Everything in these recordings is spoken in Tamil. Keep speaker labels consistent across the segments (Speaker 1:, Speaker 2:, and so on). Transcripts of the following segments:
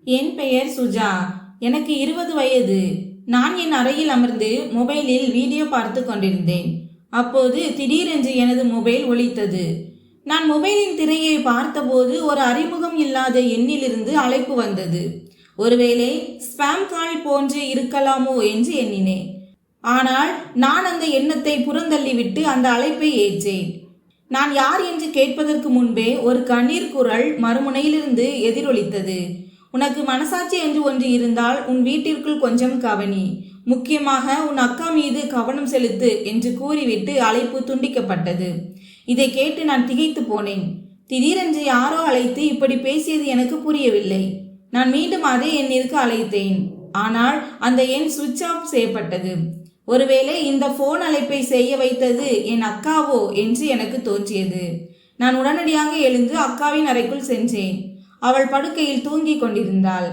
Speaker 1: என் பெயர் சுஜா. எனக்கு 20 வயது. நான் என் அறையில் அமர்ந்து மொபைலில் வீடியோ பார்த்து கொண்டிருந்தேன். அப்போது திடீரென்று எனது மொபைல் ஒலித்தது. நான் மொபைலின் திரையை பார்த்தபோது ஒரு அறிமுகம் இல்லாத எண்ணிலிருந்து அழைப்பு வந்தது. ஒருவேளை ஸ்பாம் கால் போன்று இருக்கலாமோ என்று எண்ணினேன். ஆனால் நான் அந்த எண்ணத்தை புறந்தள்ளிவிட்டு அந்த அழைப்பை ஏற்றேன். நான் யார் என்று கேட்பதற்கு முன்பே ஒரு கண்ணீர் குரல் மறுமுனையிலிருந்து எதிரொலித்தது. உனக்கு மனசாட்சி என்று ஒன்று இருந்தால் உன் வீட்டிற்குள் கொஞ்சம் கவனி, முக்கியமாக உன் அக்கா மீது கவனம் செலுத்து என்று கூறிவிட்டு அழைப்பு துண்டிக்கப்பட்டது. இதை கேட்டு நான் திகைத்து போனேன். திடீரென்று யாரோ அழைத்து இப்படி பேசியது எனக்கு புரியவில்லை. நான் மீண்டும் அதே எண்ணிற்கு அழைத்தேன். ஆனால் அந்த எண் சுவிட்ச் ஆஃப் செய்யப்பட்டது. ஒருவேளை இந்த போன் அழைப்பை செய்ய வைத்தது என் அக்காவோ என்று எனக்கு தோன்றியது. நான் உடனடியாக எழுந்து அக்காவின் அறைக்குள் சென்றேன். அவள் படுக்கையில் தூங்கி கொண்டிருந்தாள்.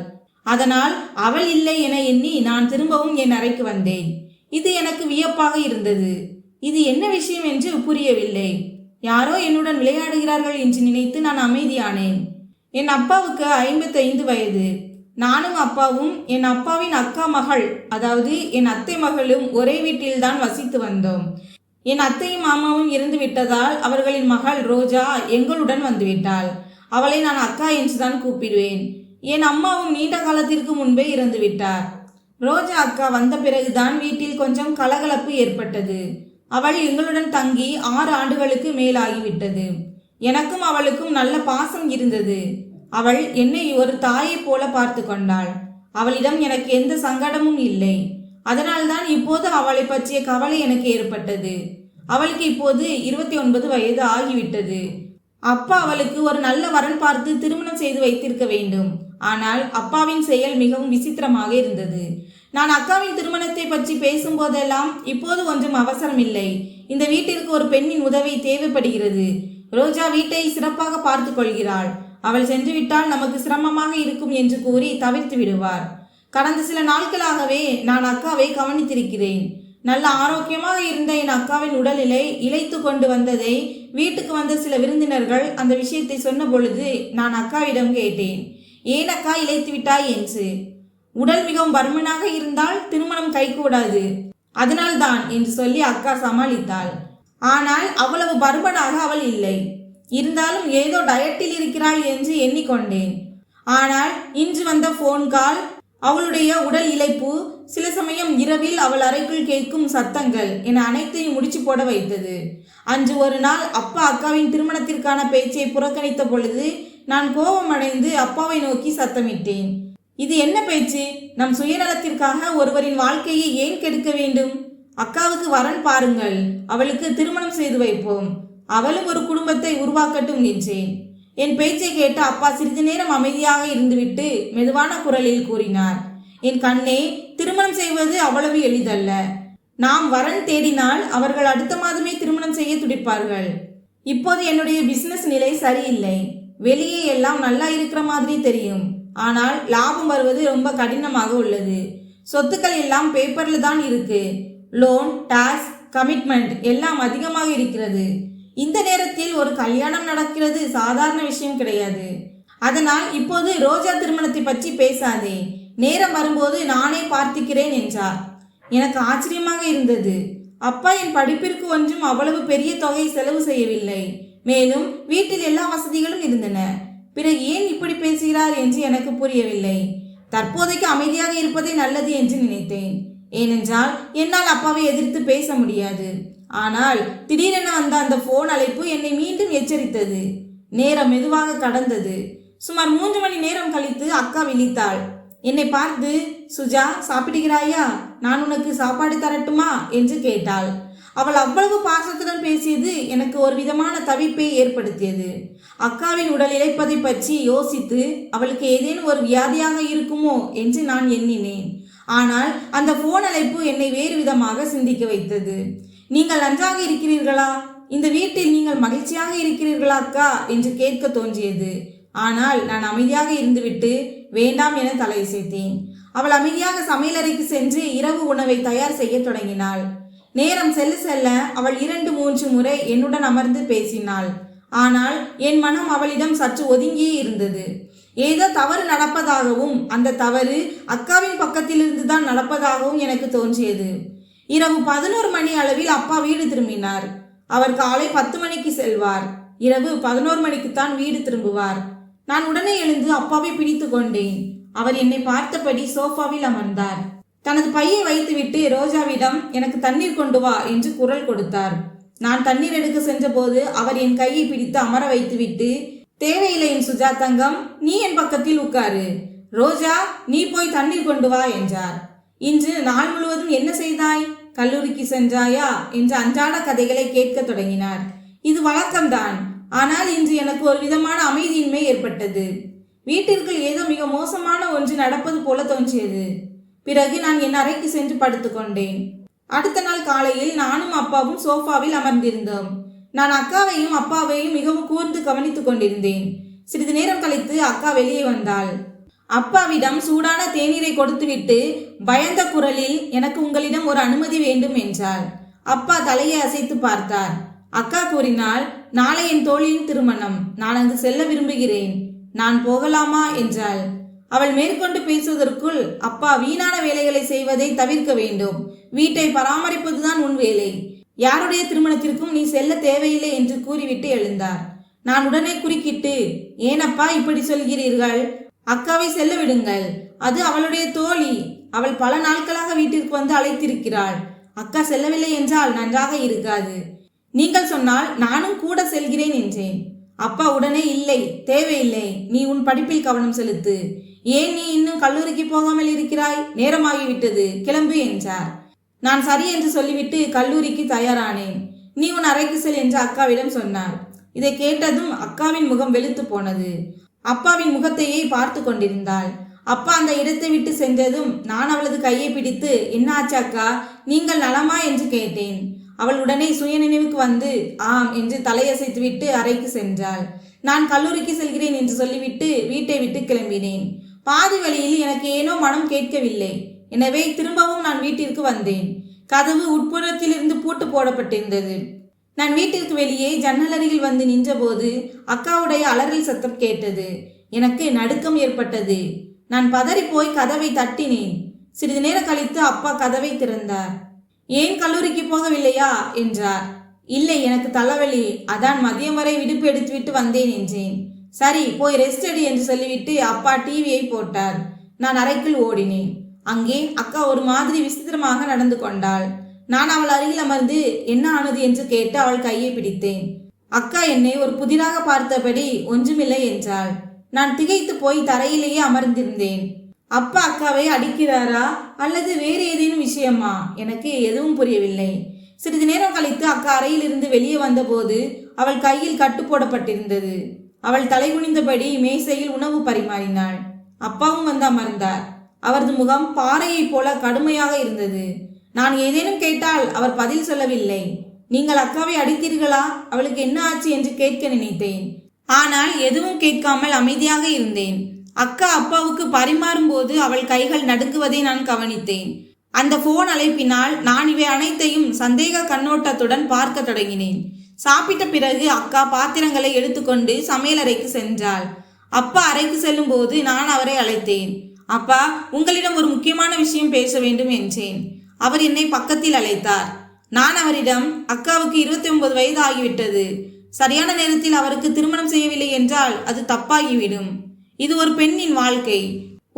Speaker 1: அதனால் அவள் இல்லை என எண்ணி நான் திரும்பவும் என் அறைக்கு வந்தேன். இது எனக்கு வியப்பாக இருந்தது. இது என்ன விஷயம் என்று புரியவில்லை. யாரோ என்னுடன் விளையாடுகிறார்கள் என்று நினைத்து நான் அமைதியானேன். என் அப்பாவுக்கு 55 வயது. நானும் அப்பாவும் என் அப்பாவின் அக்கா மகள், அதாவது என் அத்தை மகளும் ஒரே வீட்டில்தான் வசித்து வந்தோம். என் அத்தையும் மாமாவும் இறந்து விட்டதால் அவர்களின் மகள் ரோஜா எங்களுடன் வந்துவிட்டாள். அவளை நான் அக்கா என்றுதான் கூப்பிடுவேன். என் அம்மாவும் நீண்ட காலத்திற்கு முன்பே இறந்து விட்டார். ரோஜா அக்கா வந்த பிறகுதான் வீட்டில் கொஞ்சம் கலகலப்பு ஏற்பட்டது. அவள் எங்களுடன் தங்கி 6 ஆண்டுகளுக்கு மேலாகிவிட்டது. எனக்கும் அவளுக்கும் நல்ல பாசம் இருந்தது. அவள் என்னை ஒரு தாயை போல பார்த்து கொண்டாள். அவளிடம் எனக்கு எந்த சங்கடமும் இல்லை. அதனால்தான் இப்போது அவளை பற்றிய கவலை எனக்கு ஏற்பட்டது. அவளுக்கு இப்போது 29 வயது ஆகிவிட்டது. அப்பா அவளுக்கு ஒரு நல்ல வரன் பார்த்து திருமணம் செய்து வைத்திருக்க வேண்டும். ஆனால் அப்பாவின் செயல் மிகவும் விசித்திரமாக இருந்தது. நான் அக்காவின் திருமணத்தை பற்றி பேசும்போதெல்லாம் இப்போது கொஞ்சம் அவசரம் இல்லை. இந்த வீட்டிற்கு ஒரு பெண்ணின் உதவி தேவைப்படுகிறது. ரோஜா வீட்டை சிறப்பாக பார்த்து கொள்கிறாள். அவள் சென்றுவிட்டால் நமக்கு சிரமமாக இருக்கும் என்று கூறி தவிர்த்து விடுவார். கடந்த சில நாட்களாகவே நான் அக்காவை கவனித்திருக்கிறேன். நல்ல ஆரோக்கியமாக இருந்த என் அக்காவின் உடல்நிலை இளைத்து கொண்டு வந்ததை வீட்டுக்கு வந்த சில விருந்தினர்கள் அந்த விஷயத்தை சொன்ன பொழுது நான் அக்காவிடம் கேட்டேன், ஏன் அக்கா இளைத்து விட்டாய் என்று. உடல் மிகவும் பருமனாக இருந்தால் திருமணம் கைகூடாது, அதனால்தான் என்று சொல்லி அக்கா சமாளித்தாள். ஆனால் அவ்வளவு பருமனாக அவள் இல்லை. இருந்தாலும் ஏதோ டயட்டில் இருக்கிறாள் என்று எண்ணிக்கொண்டேன். ஆனால் இன்று வந்த போன் கால், அவளுடைய உடல் இளைப்பு, சில சமயம் இரவில் அவள் அறைக்குள் கேட்கும் சத்தங்கள் என அனைத்தையும் முடிச்சு போட வைத்தது. அன்று ஒரு நாள் அப்பா அக்காவின் திருமணத்திற்கான பேச்சை புறக்கணித்த பொழுது நான் கோபமடைந்து அப்பாவை நோக்கி சத்தமிட்டேன். இது என்ன பேச்சு? நம் சுயநலத்திற்காக ஒருவரின் வாழ்க்கையை ஏன் கெடுக்க வேண்டும்? அக்காவுக்கு வரன் பாருங்கள், அவளுக்கு திருமணம் செய்து வைப்போம், அவளும் ஒரு குடும்பத்தை உருவாக்கட்டும் என்றேன். என் பேச்சை கேட்டு அப்பா சிறிது நேரம் அமைதியாக இருந்துவிட்டு மெதுவான குரலில் கூறினார், என் கண்ணே, திருமணம் செய்வது அவ்வளவு எளிதல்ல. நாம் வரன் தேடினால் அவர்கள் அடுத்த மாதமே திருமணம் செய்ய துடிப்பார்கள். இப்போது என்னுடைய பிசினஸ் நிலை சரியில்லை. வெளியே எல்லாம் நல்லா இருக்கிற மாதிரி தெரியும். ஆனால் லாபம் வருவது ரொம்ப கடினமாக உள்ளது. சொத்துக்கள் எல்லாம் பேப்பர்ல தான் இருக்கு. லோன், டாக்ஸ், கமிட்மெண்ட் எல்லாம் அதிகமாக இருக்கிறது. இந்த நேரத்தில் ஒரு கல்யாணம் நடக்கிறது சாதாரண விஷயம் கிடையாது. அதனால் இப்போது ரோஜா திருமணத்தை பற்றி பேசாதே, நேரம் வரும்போது நானே பார்த்துக்கிறேன் என்றார். எனக்கு ஆச்சரியமாக இருந்தது. அப்பா என் படிப்பிற்கு ஒன்றும் அவ்வளவு பெரிய தொகை செலவு செய்யவில்லை. மேலும் வீட்டில் எல்லா வசதிகளும் இருந்தன. பிறகு ஏன் இப்படி பேசுகிறார் என்று எனக்கு புரியவில்லை. தற்போதைக்கு அமைதியாக இருப்பதே நல்லது என்று நினைத்தேன். ஏனென்றால் என்னால் அப்பாவை எதிர்த்து பேச முடியாது. ஆனால் திடீரென வந்த அந்த போன் அழைப்பு என்னை மீண்டும் எச்சரித்தது. நேரம் மெதுவாக கடந்தது. சுமார் 3 மணி நேரம் கழித்து அக்கா விழித்தாள். என்னை பார்த்து, சுஜா, சாப்பிடுகிறாயா? நான் உனக்கு சாப்பாடு தரட்டுமா என்று கேட்டாள். அவள் அவ்வளவு பாசத்துடன் பேசியது எனக்கு ஒரு விதமான தவிப்பை ஏற்படுத்தியது. அக்காவின் உடல் இழைப்பதை பற்றி யோசித்து அவளுக்கு ஏதேனும் ஒரு வியாதியாக இருக்குமோ என்று நான் எண்ணினேன். ஆனால் அந்த போன் அழைப்பு என்னை வேறு விதமாக சிந்திக்க வைத்தது. நீங்கள் நன்றாக இருக்கிறீர்களா? இந்த வீட்டில் நீங்கள் மகிழ்ச்சியாக இருக்கிறீர்களா அக்கா என்று கேட்க தோன்றியது. ஆனால் நான் அமைதியாக இருந்துவிட்டு வேண்டாம் என தலையசைத்தேன். அவள் அமைதியாக சமையலறைக்கு சென்று இரவு உணவை தயார் செய்ய தொடங்கினாள். நேரம் செல்ல செல்ல அவள் 2-3 முறை என்னுடன் அமர்ந்து பேசினாள். ஆனால் என் மனம் அவளிடம் சற்று ஒதுங்கியே இருந்தது. ஏதோ தவறு நடப்பதாகவும் அந்த தவறு அக்காவின் பக்கத்திலிருந்து தான் நடப்பதாகவும் எனக்கு தோன்றியது. இரவு 11 மணி அளவில் அப்பா வீடு திரும்பினார். அவர் காலை 10 மணிக்கு செல்வார். இரவு 11 மணிக்குத்தான் வீடு திரும்புவார். நான் உடனே எழுந்து அப்பாவை பிடித்து கொண்டேன். அவர் என்னை பார்த்தபடி சோஃபாவில் அமர்ந்தார். தனது பையை வைத்துவிட்டு ரோஜாவிடம் எனக்கு தண்ணீர் கொண்டு வா என்று குரல் கொடுத்தார். நான் தண்ணீர் எடுக்க சென்றபோது அவர் என் கையை பிடித்து அமர வைத்துவிட்டு, தேவையில்லை என் சுஜாதங்கம், நீ என் பக்கத்தில் உட்காரு. ரோஜா, நீ போய் தண்ணீர் கொண்டு வா என்றார். இன்று நாள் முழுவதும் என்ன செய்தாய்? கல்லூரிக்கு சென்றாயா என்று அன்றாட கதைகளை கேட்க தொடங்கினார். இது வழக்கம்தான். ஆனால் இன்று எனக்கு ஒரு விதமான அமைதியின்மை ஏற்பட்டது. வீட்டிற்குள் ஏதோ மிக மோசமான ஒன்று நடப்பது போல தோன்றியது. பிறகு நான் என் அறைக்கு சென்று படுத்துக்கொண்டேன். அடுத்த நாள் காலையில் நானும் அப்பாவும் சோஃபாவில் அமர்ந்திருந்தோம். நான் அக்காவையும் அப்பாவையும் மிகவும் கூர்ந்து கவனித்துக் கொண்டிருந்தேன். சிறிது நேரம் கழித்து அக்கா வெளியே வந்தாள். அப்பாவிடம் சூடான தேநீரை கொடுத்துவிட்டு பயந்த குரலில், எனக்கு உங்களிடம் ஒரு அனுமதி வேண்டும் என்றாள். அப்பா தலையை அசைத்து பார்த்தார். அக்கா கூறினாள், நாளை என் தோழியின் திருமணம், நான் அங்கு செல்ல விரும்புகிறேன், நான் போகலாமா என்றாள். அவள் மேற்கொண்டு பேசுவதற்குள், அப்பா, வீணான வேலைகளை செய்வதை தவிர்க்க வேண்டும். வீட்டை பராமரிப்பதுதான் உன் வேலை. யாருடைய திருமணத்திற்கும் நீ செல்ல தேவையில்லை என்று கூறிவிட்டு எழுந்தார். நான் உடனே குறுக்கிட்டு, ஏனப்பா இப்படி சொல்கிறீர்கள்? அக்காவை செல்ல விடுங்கள். அது அவளுடைய தோழி. அவள் பல நாட்களாக வீட்டிற்கு வந்து அழைத்திருக்கிறாள். அக்கா செல்லவில்லை என்றால் நன்றாக இருக்காது. நீங்கள் சொன்னால் நானும் கூட செல்கிறேன் என்றேன். அப்பா உடனே, இல்லை, தேவையில்லை, நீ உன் படிப்பில் கவனம் செலுத்து. ஏன் நீ இன்னும் கல்லூரிக்கு போகாமல் இருக்கிறாய்? நேரமாகிவிட்டது, கிளம்பு என்றார். நான் சரி என்று சொல்லிவிட்டு கல்லூரிக்கு தயாரானேன். நீ உன் அறைக்கு செல் என்று அக்காவிடம் சொன்னார். இதை கேட்டதும் அக்காவின் முகம் வெளுத்து போனது. அப்பாவின் முகத்தையே பார்த்து கொண்டிருந்தாள். அப்பா அந்த இடத்தை விட்டு சென்றதும் நான் அவளது கையை பிடித்து, என்ன ஆச்சு அக்கா, நீங்கள் நலமா என்று கேட்டேன். அவள் உடனே சுய நினைவுக்கு வந்து ஆம் என்று தலையசைத்துவிட்டு அறைக்கு சென்றாள். நான் கல்லூரிக்கு செல்கிறேன் என்று சொல்லிவிட்டு வீட்டை விட்டு கிளம்பினேன். பாதி வழியில் எனக்கு ஏனோ மனம் கேட்கவில்லை. எனவே திரும்பவும் நான் வீட்டிற்கு வந்தேன். கதவு உட்புறத்திலிருந்து பூட்டு போடப்பட்டிருந்தது. நான் வீட்டிற்கு வெளியே ஜன்னல் அருகில் வந்து நின்றபோது அக்காவுடைய அலறல் சத்தம் கேட்டது. எனக்கு நடுக்கம் ஏற்பட்டது. நான் பதறி போய் கதவை தட்டினேன். சிறிது நேரம் கழித்து அப்பா கதவை திறந்தார். ஏன் கல்லூரிக்கு போகவில்லையா என்றார். இல்லை, எனக்கு தலைவலி, அதான் மதியம் வரை விடுப்பு எடுத்துவிட்டு வந்தேன் என்றேன். சரி, போய் ரெஸ்ட் எடு என்று சொல்லிவிட்டு அப்பா டிவியை போட்டார். நான் அறைக்குள் ஓடினேன். அங்கே அக்கா ஒரு மாதிரி விசித்திரமாக நடந்து கொண்டாள். நான் அவள் அருகில் அமர்ந்து என்ன ஆனது என்று கேட்டு அவள் கையை பிடித்தேன். அக்கா என்னை ஒரு புதிராக பார்த்தபடி ஒன்றுமில்லை என்றாள். நான் திகைத்து போய் தரையிலேயே அமர்ந்திருந்தேன். அப்பா அக்காவை அடிக்கிறாரா அல்லது வேறு ஏதேனும் விஷயமா? எனக்கு எதுவும் புரியவில்லை. சிறிது நேரம் கழித்து அக்கா அறையிலிருந்து வெளியே வந்தபோது அவள் கையில் கட்டு போடப்பட்டிருந்தது. அவள் தலை குனிந்தபடி மேசையில் உணவு பரிமாறினாள். அப்பாவும் வந்து அமர்ந்தார். அவரது முகம் பாறையைப் போல கடுமையாக இருந்தது. நான் ஏதேனும் கேட்டால் அவர் பதில் சொல்லவில்லை. நீங்கள் அக்காவை அடித்தீர்களா, அவளுக்கு என்ன ஆச்சு என்று கேட்க நினைத்தேன். ஆனால் எதுவும் கேட்காமல் அமைதியாக இருந்தேன். அக்கா அப்பாவுக்கு பரிமாறும் போது அவள் கைகள் நடுங்குவதை நான் கவனித்தேன். அந்த போன் அழைப்பினால் நான் இவை அனைத்தையும் சந்தேக கண்ணோட்டத்துடன் பார்க்க தொடங்கினேன். சாப்பிட்ட பிறகு அக்கா பாத்திரங்களை எடுத்துக்கொண்டு சமையலறைக்கு சென்றாள். அப்பா அறைக்கு செல்லும் போது நான் அவரை அழைத்தேன். அப்பா, உங்களிடம் ஒரு முக்கியமான விஷயம் பேச வேண்டும் என்றேன். அவர் என்னை பக்கத்தில் அழைத்தார். நான் அவரிடம், அக்காவுக்கு 29 வயது ஆகிவிட்டது. சரியான நேரத்தில் அவருக்கு திருமணம் செய்யவில்லை என்றால் அது தப்பாகிவிடும். இது ஒரு பெண்ணின் வாழ்க்கை.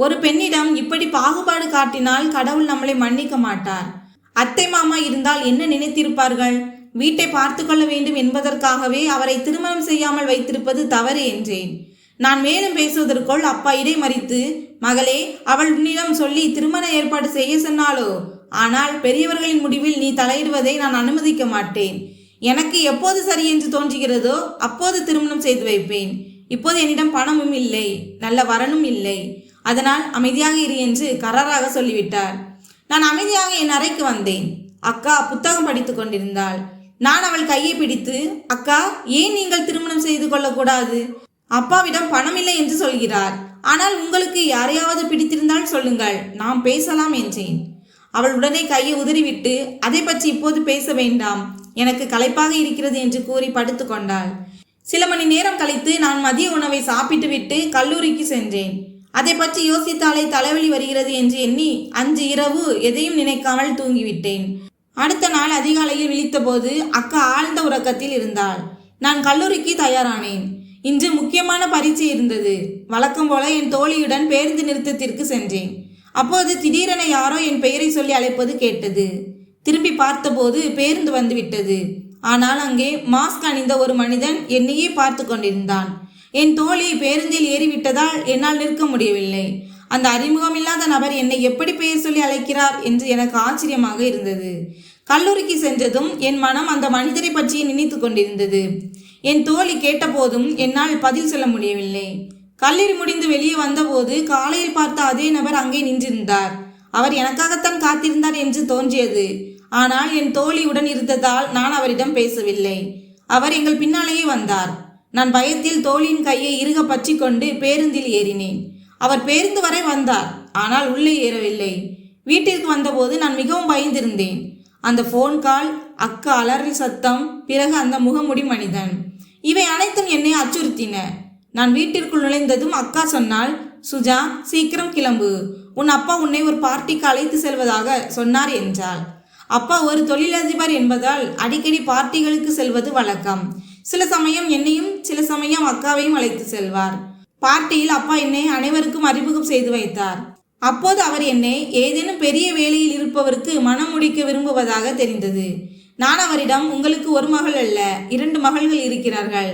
Speaker 1: ஒரு பெண்ணிடம் இப்படி பாகுபாடு காட்டினால் கடவுள் நம்மளை மன்னிக்க மாட்டார். அத்தை மாமா இருந்தால் என்ன நினைத்திருப்பார்கள்? வீட்டை பார்த்து கொள்ள வேண்டும் என்பதற்காகவே அவரை திருமணம் செய்யாமல் வைத்திருப்பது தவறு என்றேன். நான் மேலும் பேசுவதற்குள் அப்பா இடைமறித்து, மகளே, அவள் உன்னிடம் சொல்லி திருமண ஏற்பாடு செய்ய சொன்னாலோ? ஆனால் பெரியவர்களின் முடிவில் நீ தலையிடுவதை நான் அனுமதிக்க மாட்டேன். எனக்கு எப்போது சரி என்று தோன்றுகிறதோ அப்போது திருமணம் செய்து வைப்பேன். இப்போது என்னிடம் பணமும் இல்லை, நல்ல வரனும் இல்லை. அதனால் அமைதியாக இரு என்று கராராக சொல்லிவிட்டார். நான் அமைதியாக என் அறைக்கு வந்தேன். அக்கா புத்தகம் படித்துக் கொண்டிருந்தாள். நான் அவள் கையை பிடித்து, அக்கா, ஏன் நீங்கள் திருமணம் செய்து கொள்ளக்கூடாது? அப்பாவிடம் பணம் இல்லை என்று சொல்கிறார். ஆனால் உங்களுக்கு யாரையாவது பிடித்திருந்தால் சொல்லுங்கள், நாம் பேசலாம் என்றேன். அவள் உடனே கையை உதறிவிட்டு, அதை பற்றி இப்போது பேச வேண்டாம், எனக்கு களைப்பாக இருக்கிறது என்று கூறி படுத்து கொண்டாள். சில மணி நேரம் கழித்து நான் மதிய உணவை சாப்பிட்டு விட்டு கல்லூரிக்கு சென்றேன். அதை பற்றி யோசித்தாலே தலைவலி வருகிறது என்று எண்ணி அன்று இரவு எதையும் நினைக்காமல் தூங்கிவிட்டேன். அடுத்த நாள் அதிகாலையில் விழித்தபோது அக்கா ஆழ்ந்த உறக்கத்தில் இருந்தாள். நான் கல்லூரிக்கு தயாரானேன். இன்று முக்கியமான பரீட்சை இருந்தது. வழக்கம் போல என் தோழியுடன் பேருந்து நிறுத்தத்திற்கு சென்றேன். அப்போது திடீரென யாரோ என் பெயரை சொல்லி அழைப்பது கேட்டது. திரும்பி பார்த்தபோது பேருந்து வந்துவிட்டது. ஆனால் அங்கே மாஸ்க் அணிந்த ஒரு மனிதன் என்னையே பார்த்து கொண்டிருந்தான். என் தோழி பேருந்தில் ஏறிவிட்டதால் என்னால் நிற்க முடியவில்லை. அந்த அறிமுகமில்லாத நபர் என்னை எப்படி பெயர் சொல்லி அழைக்கிறார் என்று எனக்கு ஆச்சரியமாக இருந்தது. கல்லூரிக்கு சென்றதும் என் மனம் அந்த மனிதரை பற்றி நினைத்து கொண்டிருந்தது. என் தோழி கேட்டபோதும் என்னால் பதில் சொல்ல முடியவில்லை. கல்லூரி முடிந்து வெளியே வந்தபோது காலையில் பார்த்த அதே நபர் அங்கே நின்றிருந்தார். அவர் எனக்காகத்தான் காத்திருந்தார் என்று தோன்றியது. ஆனால் என் தோழி உடன் இருந்ததால் நான் அவரிடம் பேசவில்லை. அவர் எங்கள் பின்னாலேயே வந்தார். நான் பயத்தில் தோழியின் கையை இறுக பற்றி கொண்டு பேருந்தில் ஏறினேன். அவர் பேருந்து வரை வந்தார். ஆனால் உள்ளே ஏறவில்லை. வீட்டிற்கு வந்தபோது நான் மிகவும் பயந்திருந்தேன். அந்த ஃபோன் கால், அக்கா அலறல் சத்தம், பிறகு அந்த முகமுடி மனிதன், இவை அனைத்தும் என்னை அச்சுறுத்தின. நான் வீட்டிற்குள் நுழைந்ததும் அக்கா சொன்னாள், சுஜா, சீக்கிரம் கிளம்பு, உன் அப்பா உன்னை ஒரு பார்ட்டிக்கு அழைத்து செல்வதாக சொன்னார் என்றாள். அப்பா ஒரு தொழிலதிபர் என்பதால் அடிக்கடி பார்ட்டிகளுக்கு செல்வது வழக்கம். சில சமயம் என்னையும் சில சமயம் அக்காவையும் அழைத்து செல்வார். பார்ட்டியில் அப்பா என்னை அனைவருக்கும் அறிமுகம் செய்து வைத்தார். அப்போது அவர் என்னை ஏதேனும் பெரிய வேலையில் இருப்பவருக்கு மனம் முடிக்க விரும்புவதாக தெரிந்தது. நான் அவரிடம், உங்களுக்கு ஒரு மகள் அல்ல, 2 மகள்கள் இருக்கிறார்கள்,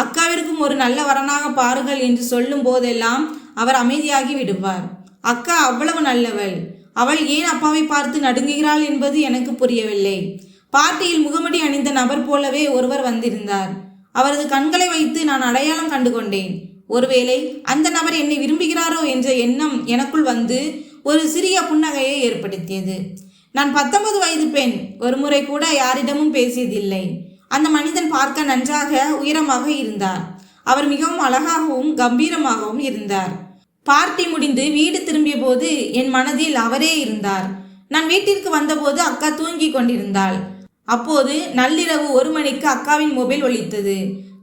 Speaker 1: அக்காவிற்கும் ஒரு நல்ல வரனாக பாருங்கள் என்று சொல்லும் போதெல்லாம் அவர் அமைதியாகி விடுவார். அக்கா அவ்வளவு நல்லவள். அவள் ஏன் அப்பாவை பார்த்து நடுங்குகிறாள் என்பது எனக்கு புரியவில்லை. பார்ட்டியில் முகமுடி அணிந்த நபர் போலவே ஒருவர் வந்திருந்தார். அவரது கண்களை வைத்து நான் அடையாளம் கண்டு கொண்டேன். ஒருவேளை அந்த நபர் என்னை விரும்புகிறாரோ என்ற எண்ணம் எனக்குள் வந்து ஒரு சிறிய புன்னகையை ஏற்படுத்தியது. நான் 19 வயது பெண். ஒரு முறை கூட யாரிடமும் பேசியதில்லை. அந்த மனிதன் பார்க்க நன்றாக உயரமாக இருந்தார். அவர் மிகவும் அழகாகவும் கம்பீரமாகவும் இருந்தார். பார்ட்டி முடிந்து வீடு திரும்பிய போது என் மனதில் அவரே இருந்தார். நான் வீட்டிற்கு வந்தபோது அக்கா தூங்கி கொண்டிருந்தாள். அப்போது நள்ளிரவு 1 மணிக்கு அக்காவின் மொபைல் ஒலித்தது.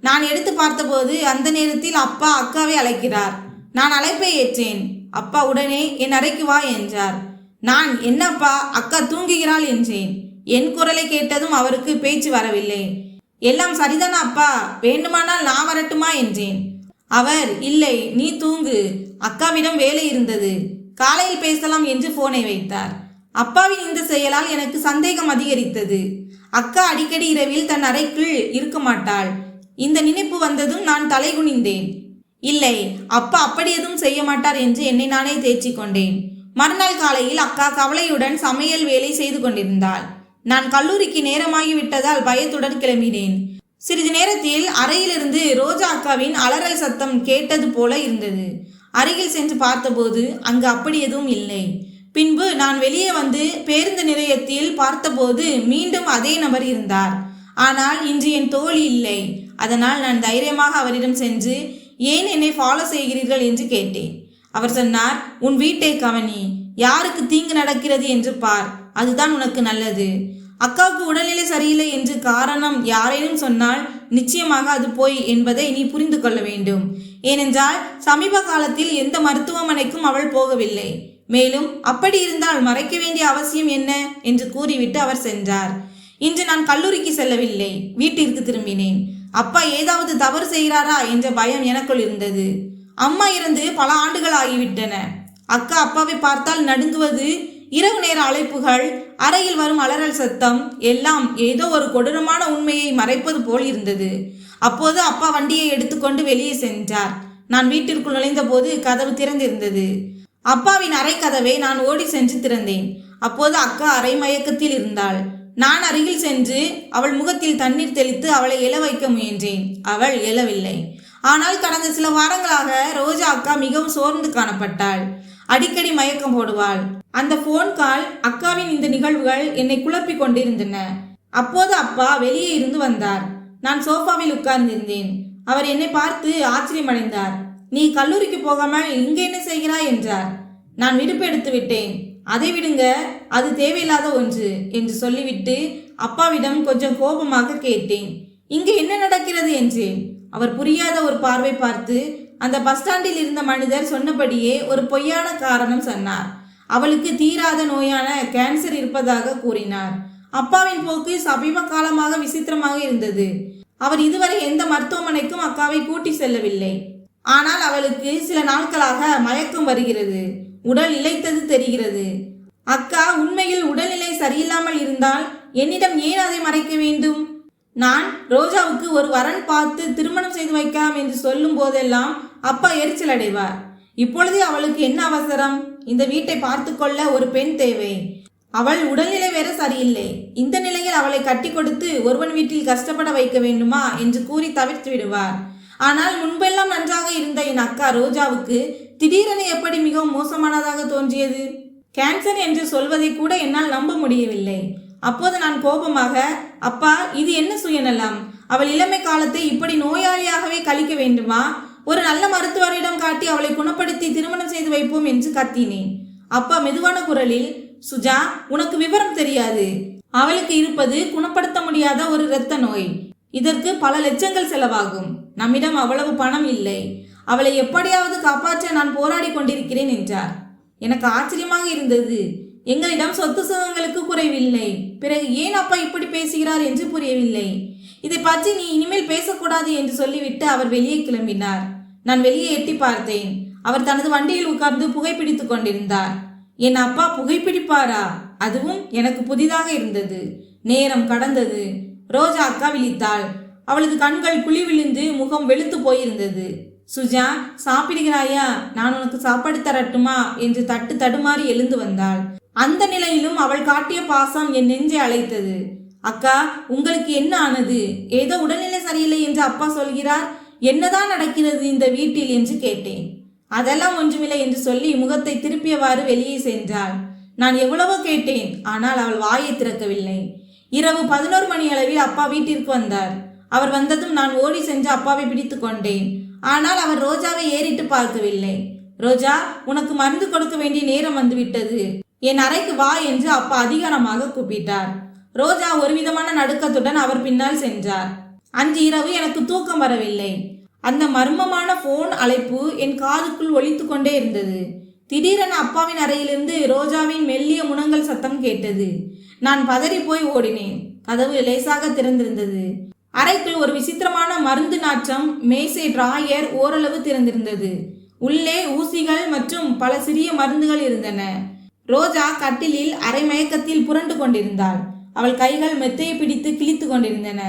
Speaker 1: நான் எடுத்து பார்த்தபோது அந்த நேரத்தில் அப்பா அக்காவை அழைக்கிறார். நான் அழைப்பை ஏற்றேன். அப்பா உடனே என் அறைக்கு வா என்றார். நான், என்னப்பா, அக்கா தூங்குகிறாள் என்றேன். என் குரலை கேட்டதும் அவருக்கு பேச்சு வரவில்லை. எல்லாம் சரிதானா அப்பா, வேண்டுமானால் நான் வரட்டுமா என்றேன். அவர், இல்லை, நீ தூங்கு, அக்காவிடம் வேலை இருந்தது, காலையில் பேசலாம் என்று போனை வைத்தார். அப்பாவின் இந்த செயலால் எனக்கு சந்தேகம் அதிகரித்தது. அக்கா அடிக்கடி இரவில் தன் அறைக்குள் இருக்க மாட்டாள். இந்த நினைப்பு வந்ததும் நான் தலை குனிந்தேன். இல்லை, அப்பா அப்படி எதுவும் செய்ய மாட்டார் என்று என்னை நானே தேற்றிக் கொண்டேன். மறுநாள் காலையில் அக்கா கவலையுடன் சமையல் வேலை செய்து கொண்டிருந்தாள். நான் கல்லூரிக்கு நேரமாகிவிட்டதால் பயத்துடன் கிளம்பினேன். சிறிது நேரத்தில் அறையிலிருந்து ரோஜா அக்காவின் அலறல் சத்தம் கேட்டது போல இருந்தது. அருகில் சென்று பார்த்தபோது அங்கு அப்படி எதுவும் இல்லை. பின்பு நான் வெளியே வந்து பேருந்து நிலையத்தில் பார்த்தபோது மீண்டும் அதே நபர் இருந்தார். ஆனால் இன்று என் தோழி இல்லை. அதனால் நான் தைரியமாக அவரிடம் சென்று, ஏன் என்னை ஃபாலோ செய்கிறீர்கள் என்று கேட்டேன். அவர் சொன்னார், உன் வீட்டை கவனி, யாருக்கு தீங்கு நடக்கிறது என்று பார், அதுதான் உனக்கு நல்லது. அக்காவுக்கு உடல்நிலை சரியில்லை என்று காரணம் யாரேனும் சொன்னால் நிச்சயமாக அது போய் என்பதை நீ புரிந்து கொள்ள வேண்டும். ஏனென்றால் சமீப காலத்தில் எந்த மருத்துவமனைக்கும் அவள் போகவில்லை. மேலும் அப்படி இருந்தால் மறைக்க வேண்டிய அவசியம் என்ன என்று கூறிவிட்டு அவர் சென்றார். இன்று நான் கல்லூரிக்கு செல்லவில்லை, வீட்டிற்கு திரும்பினேன். அப்பா ஏதாவது தவறு செய்கிறாரா என்ற பயம் எனக்குள் இருந்தது. அம்மா இறந்து பல ஆண்டுகள் ஆகிவிட்டன. அக்கா அப்பாவை பார்த்தால் நடுங்குவது, இரவு நேர அழைப்புகள், அறையில் வரும் அலறல் சத்தம் எல்லாம் ஏதோ ஒரு கொடூரமான உண்மையை மறைப்பது போல் இருந்தது. அப்போது அப்பா வண்டியை எடுத்துக்கொண்டு வெளியே சென்றார். நான் வீட்டிற்குள் நுழைந்த போது கதவு திறந்திருந்தது. அப்பாவின் அறை கதவை நான் ஓடி சென்று திறந்தேன். அப்போது அக்கா அரை மயக்கத்தில் இருந்தாள். நான் அருகில் சென்று அவள் முகத்தில் தண்ணீர் தெளித்து அவளை எழ வைக்க முயன்றேன். அவள் எழவில்லை. ஆனால் கடந்த சில வாரங்களாக ரோஜா அக்கா மிகவும் சோர்ந்து காணப்பட்டாள். அடிக்கடி மயக்கம் போடுவாள். அந்த போன் கால், அக்காவின் இந்த நிகழ்வுகள் என்னை குழப்பி கொண்டிருந்தன. அப்போது அப்பா வெளியே இருந்து வந்தார். நான் சோஃபாவில் உட்கார்ந்திருந்தேன். அவர் என்னை பார்த்து ஆச்சரியமடைந்தார். நீ கல்லூரிக்கு போகாமல் இங்கே என்ன செய்கிறாய் என்றார். நான் விடுப்பு எடுத்து விட்டேன். அதை விடுங்க, அது தேவையில்லாத ஒன்று என்று சொல்லிவிட்டு அப்பாவிடம் கொஞ்சம் கோபமாக கேட்டேன், இங்கே என்ன நடக்கிறது என்றேன். அவர் புரியாத ஒரு பார்வை பார்த்து அந்த பஸ் ஸ்டாண்டில் இருந்த மனிதர் சொன்னபடியே ஒரு பொய்யான காரணம் சொன்னார். அவளுக்கு தீராத நோயான கேன்சர் இருப்பதாக கூறினார். அப்பாவின் போக்கு சமீப காலமாக விசித்திரமாக இருந்தது. அவர் இதுவரை எந்த மருத்துவமனைக்கும் அக்காவை கூட்டி செல்லவில்லை. ஆனால் அவளுக்கு சில நாட்களாக மயக்கம் வருகிறது. உடல் இளைத்தது தெரிகிறது. அக்கா உண்மையில் உடல்நிலை சரியில்லாமல் இருந்தால் என்னிடம் ஏன் அதை மறைக்க வேண்டும்? நான் ரோஜாவுக்கு ஒரு வரன் பார்த்து திருமணம் செய்து வைக்கலாம் என்று சொல்லும் போதெல்லாம் அப்பா எரிச்சல் அடைவார். இப்பொழுது அவளுக்கு என்ன அவசரம்? இந்த வீட்டை பார்த்து கொள்ள ஒரு பெண் தேவை. அவள் உடல்நிலை வேற சரியில்லை. இந்த நிலையில் அவளை கட்டி கொடுத்து ஒருவன் வீட்டில் கஷ்டப்பட வைக்க வேண்டுமா என்று கூறி தவிர்த்து விடுவார். ஆனால் முன்பெல்லாம் நன்றாக இருந்த என் அக்கா ரோஜாவுக்கு திடீரென எப்படி மிகவும் மோசமானதாக தோன்றியது? கேன்சர் என்று சொல்வதை கூட என்னால் நம்ப முடியவில்லை. அப்போது நான் கோபமாக, அப்பா, இது என்ன சுயநலம்? அவள் இளமை காலத்தை இப்படி நோயாளியாகவே கழிக்க வேண்டுமா? ஒரு நல்ல மருத்துவரிடம் காட்டி அவளை குணப்படுத்தி திருமணம் செய்து வைப்போம் என்று கத்தினேன். அப்பா மெதுவான குரலில், சுஜா, உனக்கு விவரம் தெரியாது. அவளுக்கு இருப்பது குணப்படுத்த முடியாத ஒரு இரத்த நோய். இதற்கு பல லட்சங்கள் செலவாகும். நம்மிடம் அவ்வளவு பணம் இல்லை. அவளை எப்படியாவது காப்பாற்ற நான் போராடி கொண்டிருக்கிறேன் என்றார். எனக்கு ஆச்சரியமாக இருந்தது. எங்களிடம் சொத்து சுகங்களுக்கு குறைவில்லை. பிறகு ஏன் அப்பா இப்படி பேசுகிறார் என்று புரியவில்லை. இதை பற்றி நீ இனிமேல் பேசக்கூடாது என்று சொல்லிவிட்டு அவர் வெளியே கிளம்பினார். நான் வெளியே எட்டி பார்த்தேன். அவர் தனது வண்டியில் உட்கார்ந்து புகைப்பிடித்துக் கொண்டிருந்தார். என் அப்பா புகைப்பிடிப்பாரா? அதுவும் எனக்கு புதிதாக இருந்தது. நேரம் கடந்தது. ரோஜா அக்கா விழித்தாள். அவளது கண்கள் குழி விழுந்து முகம் வெளுத்து போயிருந்தது. சுஜா, சாப்பிடுகிறாயா? நான் உனக்கு சாப்பாடு தரட்டுமா என்று தட்டு தடுமாறி எழுந்து வந்தாள். அந்த நிலையிலும் அவள் காட்டிய பாசம் என் நெஞ்சை அழைத்தது. அக்கா, உங்களுக்கு என்ன ஆனது? ஏதோ உடல்நிலை சரியில்லை என்று அப்பா சொல்கிறார். என்னதான் நடக்கிறது இந்த வீட்டில் என்று கேட்டேன். அதெல்லாம் ஒன்றுமில்லை என்று சொல்லி முகத்தை திருப்பியவாறு வெளியே சென்றாள். நான் எவ்வளவோ கேட்டேன். ஆனால் அவள் வாயை திறக்கவில்லை. இரவு 11 மணி அளவில் அப்பா வீட்டிற்கு வந்தார். அவர் வந்ததும் நான் ஓடி சென்று அப்பாவை பிடித்து கொண்டேன். ஆனால் அவர் ரோஜாவை ஏறிட்டு பார்க்கவில்லை. ரோஜா, உனக்கு மருந்து கொடுக்க வேண்டிய நேரம் வந்துவிட்டது. என் அறைக்கு வா என்று அப்பா அதிகாரமாக கூப்பிட்டார். ரோஜா ஒரு விதமான நடுக்கத்துடன் அவர் பின்னால் சென்றார். அன்று இரவு எனக்கு தூக்கம் வரவில்லை. அந்த மர்மமான போன் அழைப்பு என் காதுக்குள் ஒலித்து கொண்டே இருந்தது. திடீரென அப்பாவின் அறையிலிருந்து ரோஜாவின் மெல்லிய முனங்கல் சத்தம் கேட்டது. நான் பதறி போய் ஓடினேன். கதவு லேசாக திறந்திருந்தது. அறைக்குள் ஒரு விசித்திரமான மருந்து நாற்றம். மேசை டிராயர் ஓரளவு திறந்திருந்தது. உள்ளே ஊசிகள் மற்றும் பல சிறிய மருந்துகள் இருந்தன. ரோஜா கட்டிலில் அரை மயக்கத்தில் புரண்டு கொண்டிருந்தாள். அவள் கைகள் மெத்தையை பிடித்து கிழித்து கொண்டிருந்தன.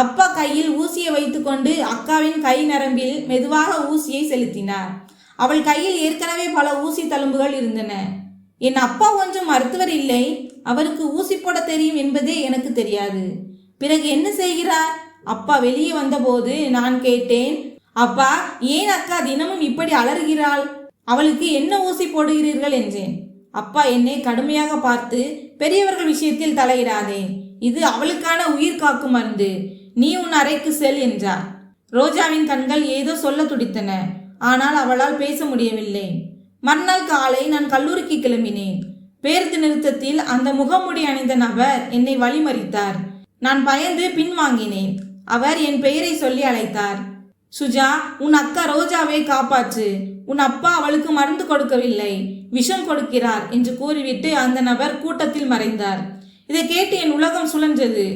Speaker 1: அப்பா கையில் ஊசியை வைத்துக்கொண்டு அக்காவின் கை நரம்பில் மெதுவாக ஊசியை செலுத்தினார். அவள் கையில் ஏற்கனவே பல ஊசி தழும்புகள் இருந்தன. என் அப்பா ஒன்றும் மருத்துவர் இல்லை. அவருக்கு ஊசி போட தெரியும் என்பதே எனக்கு தெரியாது. பிறகு என்ன செய்கிறார்? அப்பா வெளியே வந்தபோது நான் கேட்டேன், அப்பா, ஏன் அக்கா தினமும் இப்படி அலறுகிறாள்? அவளுக்கு என்ன ஊசி போடுகிறீர்கள் என்றேன். அப்பா என்னை கடுமையாக பார்த்து, பெரியவர்கள் விஷயத்தில் தலையிடாதே. இது அவளுக்கான உயிர் காக்கும் மருந்து. நீ உன் அறைக்கு செல் என்றார். ரோஜாவின் கண்கள் ஏதோ சொல்ல துடித்தன. ஆனால் அவளால் பேச முடியவில்லை. மறுநாள் காலை நான் கல்லூரிக்கு கிளம்பினேன். பேருந்து நிறுத்தத்தில் அந்த முகமுடி அணிந்த நபர் என்னை வழிமறித்தார். நான் பயந்து பின்வாங்கினேன். அவர் என் பெயரை சொல்லி அழைத்தார். சுஜா, உன் அக்கா ரோஜாவை காப்பாற்று. உன் அப்பா அவளுக்கு மருந்து கொடுக்கவில்லை, விஷம் கொடுக்கிறார் என்று கூறிவிட்டு அந்த நபர் கூட்டத்தில் மறைந்தார். இதை கேட்டு என் உலகம் சுழன்றது.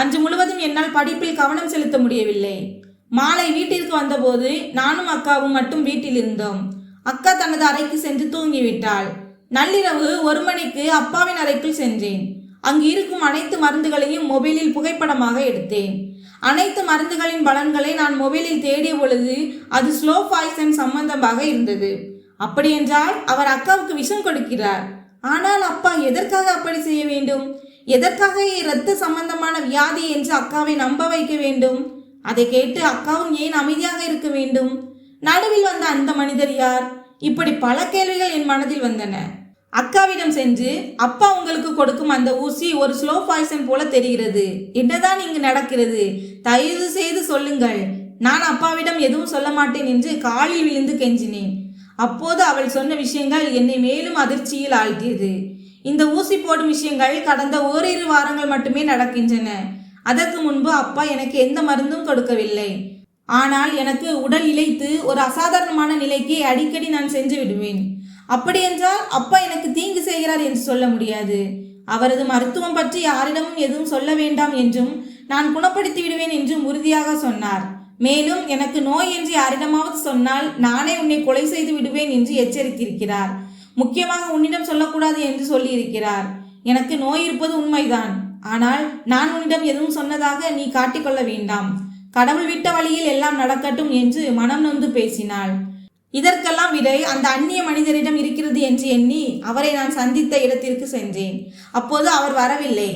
Speaker 1: அன்று முழுவதும் என்னால் படிப்பில் கவனம் செலுத்த முடியவில்லை. மாலை வீட்டிற்கு வந்தபோது நானும் அக்காவும் மட்டும் வீட்டில் இருந்தோம். அக்கா தனது அறைக்கு சென்று தூங்கிவிட்டாள். நள்ளிரவு 1 மணிக்கு அப்பாவின் அறைக்குள் சென்றேன். அங்கு இருக்கும் அனைத்து மருந்துகளையும் மொபைலில் புகைப்படமாக எடுத்தேன். அனைத்து மருந்துகளின் பலன்களை நான் மொபைலில் தேடிய பொழுது அது ஸ்லோ பாய்சன் சம்பந்தமாக இருந்தது. அப்படி என்றால் அவர் அக்காவுக்கு விஷம் கொடுக்கிறார். ஆனால் அப்பா எதற்காக அப்படி செய்ய வேண்டும்? எதற்காக இரத்த சம்பந்தமான வியாதி என்று அக்காவை நம்ப வைக்க வேண்டும்? அதை கேட்டு அக்காவும் ஏன் அமைதியாக இருக்க வேண்டும்? நடுவில் வந்த அந்த மனிதர் யார்? இப்படி பல கேள்விகள் என் மனதில் வந்தன. அக்காவிடம் சென்று, அப்பா உங்களுக்கு கொடுக்கும் அந்த ஊசி ஒரு ஸ்லோ பாய்சன் போல தெரிகிறது. என்னதான் இங்கு நடக்கிறது? தயவு செய்து சொல்லுங்கள். நான் அப்பாவிடம் எதுவும் சொல்ல மாட்டேன் என்று காலில் விழுந்து கெஞ்சினேன். அப்போது அவள் சொன்ன விஷயங்கள் என்னை மேலும் அதிர்ச்சியில் ஆழ்த்தியது. இந்த ஊசி போடும் விஷயங்கள் கடந்த ஓரிரு வாரங்கள் மட்டுமே நடக்கின்றன. அதற்கு முன்பு அப்பா எனக்கு எந்த மருந்தும் கொடுக்கவில்லை. ஆனால் எனக்கு உடல் இளைத்து ஒரு அசாதாரணமான நிலைக்கு அடிக்கடி நான் சென்று விடுவேன். அப்படியென்றால் அப்பா எனக்கு தீங்கு செய்கிறார் என்று சொல்ல முடியாது. அவரது மருத்துவம் பற்றி யாரிடமும் எதுவும் சொல்ல வேண்டாம் என்றும் நான் குணப்படுத்தி விடுவேன் என்றும் உறுதியாக சொன்னார். மேலும் எனக்கு நோய் என்று யாரிடமாவது சொன்னால் நானே உன்னை கொலை செய்து விடுவேன் என்று எச்சரித்திருக்கிறார். முக்கியமாக உன்னிடம் சொல்லக்கூடாது என்று சொல்லியிருக்கிறார். எனக்கு நோய் இருப்பது உண்மைதான். ஆனால் நான் உன்னிடம் எதுவும் சொன்னதாக நீ காட்டிக்கொள்ள வேண்டாம். கடவுள் விட்ட வழியில் எல்லாம் நடக்கட்டும் என்று மனம் நொந்து பேசினாள். இதற்கெல்லாம் விடை அந்த அந்நிய மனிதரிடம் இருக்கிறது என்று எண்ணி அவரை நான் சந்தித்த இடத்திற்கு சென்றேன். அப்போது அவர் வரவில்லை.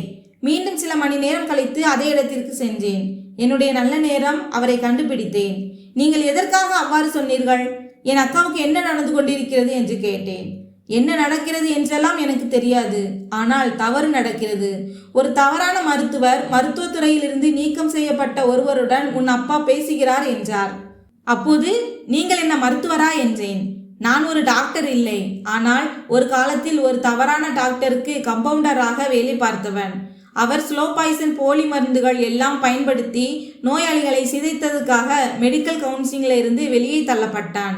Speaker 1: மீண்டும் சில மணி நேரம் கழித்து அதே இடத்திற்கு சென்றேன். என்னுடைய நல்ல நேரம் அவரை கண்டுபிடித்தேன். நீங்கள் எதற்காக அவ்வாறு சொன்னீர்கள்? என் அக்காவுக்கு என்ன நடந்து கொண்டிருக்கிறது என்று கேட்டேன். என்ன நடக்கிறது என்றெல்லாம் எனக்கு தெரியாது. ஆனால் தவறு நடக்கிறது. ஒரு தவறான மருத்துவர் மருத்துவத்துறையிலிருந்து நீக்கம் செய்யப்பட்ட ஒருவருடன் உன் அப்பா பேசுகிறார் என்றார். அப்போது நீங்கள் என்ன மருத்துவரா என்றேன். நான் ஒரு டாக்டர் இல்லை. ஆனால் ஒரு காலத்தில் ஒரு தவறான டாக்டருக்கு கம்பவுண்டராக வேலை பார்த்தவன். அவர் ஸ்லோ பாய்சன் போலி மருந்துகள் எல்லாம் பயன்படுத்தி நோயாளிகளை சிதைத்ததுக்காக மெடிக்கல் கவுன்சிலில் இருந்து வெளியே தள்ளப்பட்டான்.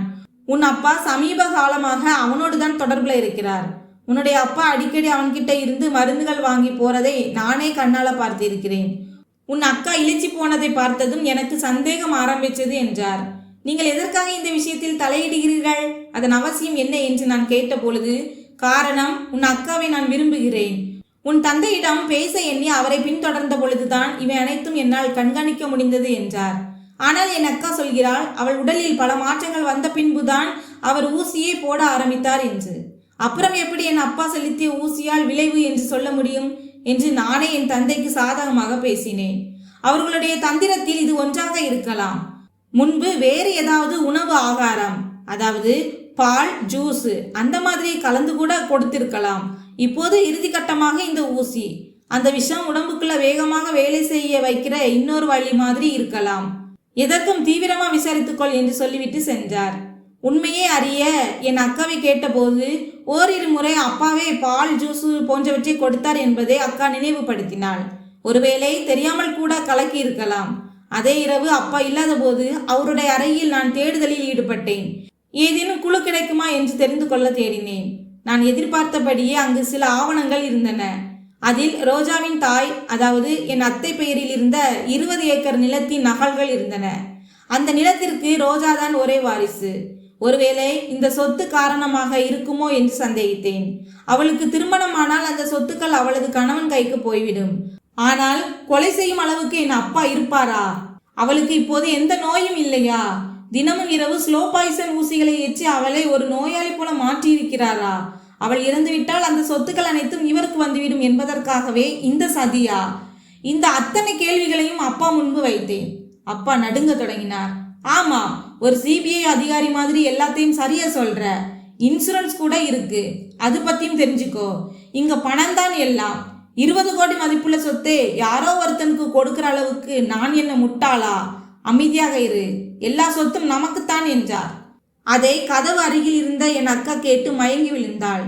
Speaker 1: உன் அப்பா சமீப காலமாக அவனோடு தான் தொடர்புல இருக்கிறார். உன்னுடைய அப்பா அடிக்கடி அவன்கிட்ட இருந்து மருந்துகள் வாங்கி போறதை நானே கண்ணால பார்த்திருக்கிறேன். உன் அக்கா இழிச்சி போனதை பார்த்ததும் எனக்கு சந்தேகம் ஆரம்பிச்சது என்றார். நீங்கள் எதற்காக இந்த விஷயத்தில் தலையிடுகிறீர்கள்? அதன் அவசியம் என்ன என்று நான் கேட்ட பொழுது, காரணம் உன் அக்காவை நான் விரும்புகிறேன். உன் தந்தையிடம் பேச எண்ணி அவரை பின்தொடர்ந்த பொழுதுதான் இவை அனைத்தும் என்னால் கண்காணிக்க முடிந்தது என்றார். ஆனால் என் அக்கா சொல்கிறாள், அவள் உடலில் பல மாற்றங்கள் வந்த பின்புதான் அவர் ஊசியை போட ஆரம்பித்தார் என்று. அப்புறம் எப்படி என் அப்பா செலுத்திய ஊசியால் விளைவு என்று சொல்ல முடியும் என்று நானே என் தந்தைக்கு சாதகமாக பேசினேன். அவர்களுடைய தந்திரத்தில் இது ஒன்றாக இருக்கலாம். முன்பு வேறு ஏதாவது உணவு ஆகாரம், அதாவது பால், ஜூஸ் அந்த மாதிரி கலந்து கூட கொடுத்திருக்கலாம். இப்போது இறுதி கட்டமாக இந்த ஊசி. அந்த விஷம் உடம்புக்குள்ள வேகமாக வேலை செய்ய வைக்கிற இன்னொரு வழி மாதிரி இருக்கலாம். எதற்கும் தீவிரமா விசாரித்துக்கொள் என்று சொல்லிவிட்டு சென்றார். உண்மையே அறிய என் அக்காவை கேட்டபோது ஓரிரு முறை அப்பாவே பால், ஜூஸ் போன்றவற்றை கொடுத்தார் என்பதை அக்கா நினைவுபடுத்தினாள். ஒருவேளை தெரியாமல் கூட கலக்கி இருக்கலாம். அதே இரவு அப்பா இல்லாத போது அவருடைய அறையில் நான் தேடுதலில் ஈடுபட்டேன். ஏதேனும் குழு கிடைக்குமா என்று தெரிந்து கொள்ள தேடினேன். நான் எதிர்பார்த்தபடியே அங்கு சில ஆவணங்கள் இருந்தன. அதில் ரோஜாவின் தாய், அதாவது என் அத்தை பெயரில் இருந்த 20 ஏக்கர் நிலத்தின் நகல்கள் இருந்தன. அந்த நிலத்திற்கு ரோஜாதான் ஒரே வாரிசு. ஒருவேளை இந்த சொத்து காரணமாக இருக்குமோ என்று சந்தேகித்தேன். அவளுக்கு திருமணமானால் அந்த சொத்துக்கள் அவளது கணவன் கைக்கு போய்விடும். ஆனால் கொலை செய்யும் அளவுக்கு என் அப்பா இருப்பாரா? அவளுக்கு இப்போது எந்த நோயும் இல்லையா? தினமும் இரவு ஸ்லோ பாய்சன் ஊசிகளை ஏற்றி அவளை ஒரு நோயாளி போல மாற்றியிருக்கிறாரா? அவள் இறந்துவிட்டால் அந்த சொத்துக்கள் அனைத்தும் இவருக்கு வந்துவிடும் என்பதற்காகவே இந்த சதியா? இந்த அத்தனை கேள்விகளையும் அப்பா முன்பு வைத்தேன். அப்பா நடுங்க தொடங்கினார். ஆமா, ஒரு சிபிஐ அதிகாரி மாதிரி எல்லாத்தையும் சரியா சொல்ற. இன்சூரன்ஸ் கூட இருக்கு, அது பத்தியும் தெரிஞ்சுக்கோ. இங்க பணம் தான் எல்லாம். 20 கோடி மதிப்புள்ள சொத்தை யாரோ ஒருத்தனுக்கு கொடுக்கிற அளவுக்கு நான் என்ன முட்டாளா? அமைதியாக இரு, எல்லா சொத்தும் நமக்குத்தான் என்றார். அதை கதவு அருகில் இருந்த என் அக்கா கேட்டு மயங்கி விழுந்தாள்.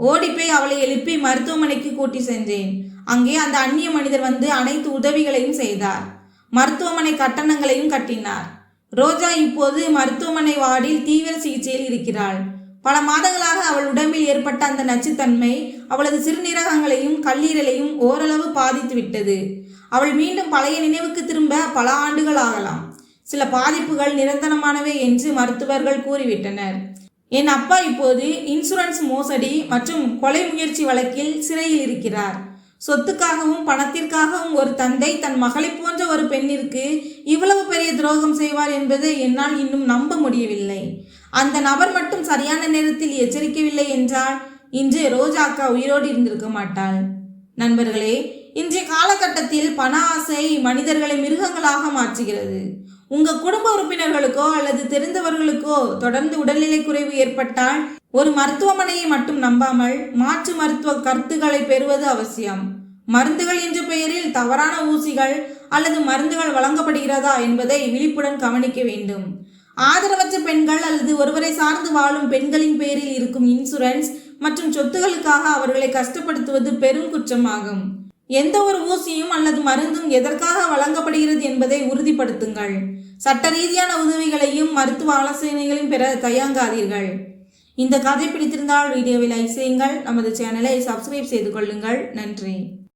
Speaker 1: ஓடிப்போய் அவளை எழுப்பி மருத்துவமனைக்கு கூட்டி சென்றேன். அங்கே அந்த அந்நிய மனிதர் வந்து அனைத்து உதவிகளையும் செய்தார். மருத்துவமனை கட்டணங்களையும் கட்டினார். ரோஜா இப்போது மருத்துவமனை வார்டில் தீவிர சிகிச்சையில் இருக்கிறாள். பல மாதங்களாக அவள் உடம்பில் ஏற்பட்ட அந்த நச்சுத்தன்மை அவளது சிறுநீரகங்களையும் கல்லீரலையும் ஓரளவு பாதித்து விட்டது. அவள் மீண்டும் பழைய நினைவுக்கு திரும்ப பல ஆண்டுகள் ஆகலாம். சில பாதிப்புகள் நிரந்தரமானவை என்று மருத்துவர்கள் கூறிவிட்டனர். என் அப்பா இப்போது இன்சூரன்ஸ் மோசடி மற்றும் கொலை முயற்சி வழக்கில் சிறையில் இருக்கிறார். சொத்துக்காகவும் பணத்திற்காகவும் ஒரு தந்தை தன் மகளை போன்ற ஒரு பெண்ணிற்கு இவ்வளவு பெரிய துரோகம் செய்வார் என்பதை என்னால் இன்னும் நம்ப முடியவில்லை. அந்த நபர் மட்டும் சரியான நேரத்தில் எச்சரிக்கவில்லை என்றால் இன்று ரோஜா அக்கா உயிரோடு இருந்திருக்க மாட்டாள். நண்பர்களே, இன்றைய காலகட்டத்தில் பண ஆசை மனிதர்களை மிருகங்களாக மாற்றுகிறது. உங்க குடும்ப உறுப்பினர்களுக்கோ அல்லது தெரிந்தவர்களுக்கோ தொடர்ந்து உடல்நிலை குறைவு ஏற்பட்டால் ஒரு மருத்துவமனையை மட்டும் நம்பாமல் மாற்று மருத்துவ கருத்துக்களை பெறுவது அவசியம். மருந்துகள் என்ற பெயரில் தவறான ஊசிகள் அல்லது மருந்துகள் வழங்கப்படுகிறதா என்பதை விழிப்புடன் கவனிக்க வேண்டும். ஆதரவற்ற பெண்கள் அல்லது ஒருவரை சார்ந்து வாழும் பெண்களின் பெயரில் இருக்கும் இன்சூரன்ஸ் மற்றும் சொத்துகளுக்காக அவர்களை கஷ்டப்படுத்துவது பெரும் குற்றமாகும். எந்த ஒரு ஊசியும் அல்லது மருந்தும் எதற்காக வழங்கப்படுகிறது என்பதை உறுதிப்படுத்துங்கள். சட்ட ரீதியான உதவிகளையும் மருத்துவ ஆலோசனைகளையும் பெற தயங்காதீர்கள். இந்த கதை பிடித்திருந்தால் வீடியோவை லைக் செய்யுங்கள். நமது சேனலை சப்ஸ்கிரைப் செய்து கொள்ளுங்கள். நன்றி.